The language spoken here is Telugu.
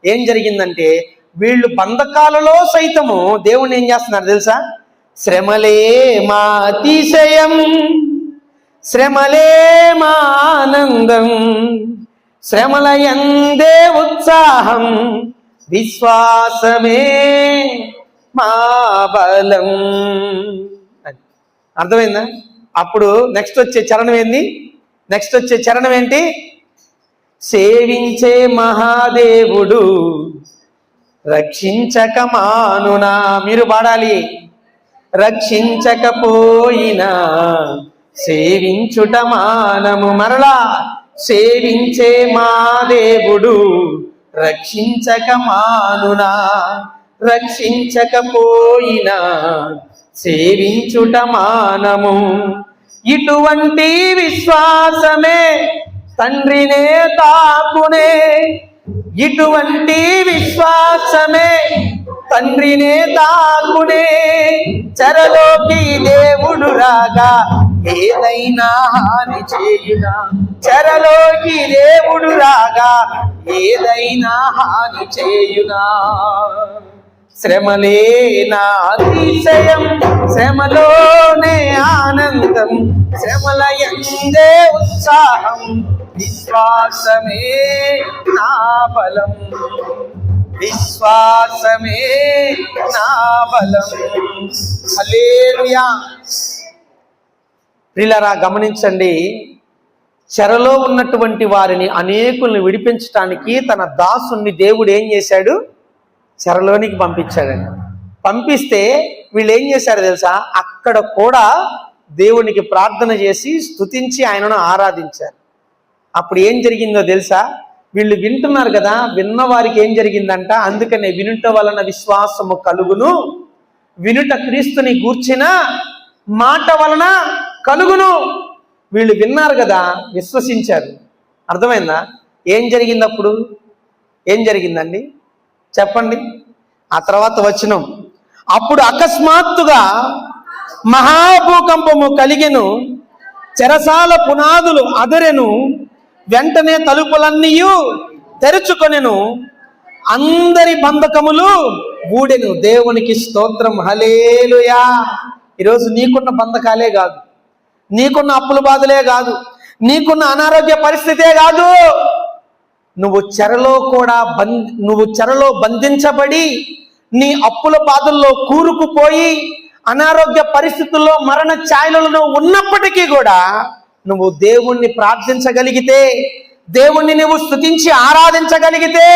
ఏం జరిగిందంటే వీళ్ళు బంధకాలలో సైతము దేవుణ్ణి ఏం చేస్తున్నారు తెలుసా? శ్రమలే మా అతిశయం, శ్రమలే మా ఆనందం, శ్రమల యందే ఉత్సాహం, విశ్వాసమే మా బలం. అర్థమైందా? అప్పుడు నెక్స్ట్ వచ్చే చరణం ఏంటి? సేవించే మహాదేవుడు రక్షించక మానునా. మీరు పాడాలి, రక్షించకపోయినా సేవించుట మానము. మరలా, సేవించే మా దేవుడు రక్షించక మానునా, రక్షించకపోయినా సేవించుట మానము. ఇటువంటి విశ్వాసమే తండ్రినే తాకునే, ఇటువంటి విశ్వాసమే తండ్రినే తాకునే. చెరలోకి దేవుడు రాగా ఏదైనా హాని చేయునా, చెరలోకి దేవుడు రాగా ఏదైనా హాని చేయునా. శ్రమలే నా అతిశయం, శ్రమలోనే ఆనందం, శ్రమల యందే ఉత్సాహం, విశ్వాసమే నా బలం, విశ్వాసమే నా బలం. హల్లెలూయా. ప్రియులారా, గమనించండి, చెరలో ఉన్నటువంటి వారిని అనేకుల్ని విడిపించటానికి తన దాసుని దేవుడు ఏం చేశాడు? చెరలోనికి పంపించాడండి. పంపిస్తే వీళ్ళు ఏం చేశారు తెలుసా? అక్కడ కూడా దేవునికి ప్రార్థన చేసి స్తుతించి ఆయనను ఆరాధించారు. అప్పుడు ఏం జరిగిందో తెలుసా? వీళ్ళు వింటున్నారు కదా, విన్న వారికి ఏం జరిగిందంట? అందుకనే వినుట వలన విశ్వాసము కలుగును, వినుట క్రీస్తుని గూర్చిన మాట వలన కలుగును. వీళ్ళు విన్నారు కదా, విశ్వసించారు. అర్థమైందా? ఏం జరిగింది అప్పుడు? ఏం జరిగిందండి చెప్పండి. ఆ తర్వాత వచనం, అప్పుడు అకస్మాత్తుగా మహాభూకంపము కలిగెను, చెరసాల పునాదులు అదరెను, వెంటనే తలుపులన్నీ తెరుచుకొనెను, అందరి బంధకములు ఊడెను. దేవునికి స్తోత్రం. హల్లెలూయా. ఈరోజు నీకున్న బంధకాలే కాదు, నీకున్న అప్పుల బాధలే కాదు, నీకున్న అనారోగ్య పరిస్థితే కాదు, నువ్వు చెరలో బంధించబడి నీ అప్పుల బాధల్లో కూరుకుపోయి అనారోగ్య పరిస్థితుల్లో మరణ ఛాయలలో ఉన్నప్పటికీ కూడా నువ్వు దేవుణ్ణి ప్రార్థించగలిగితే, దేవుణ్ణి నువ్వు స్తుతించి ఆరాధించగలిగితే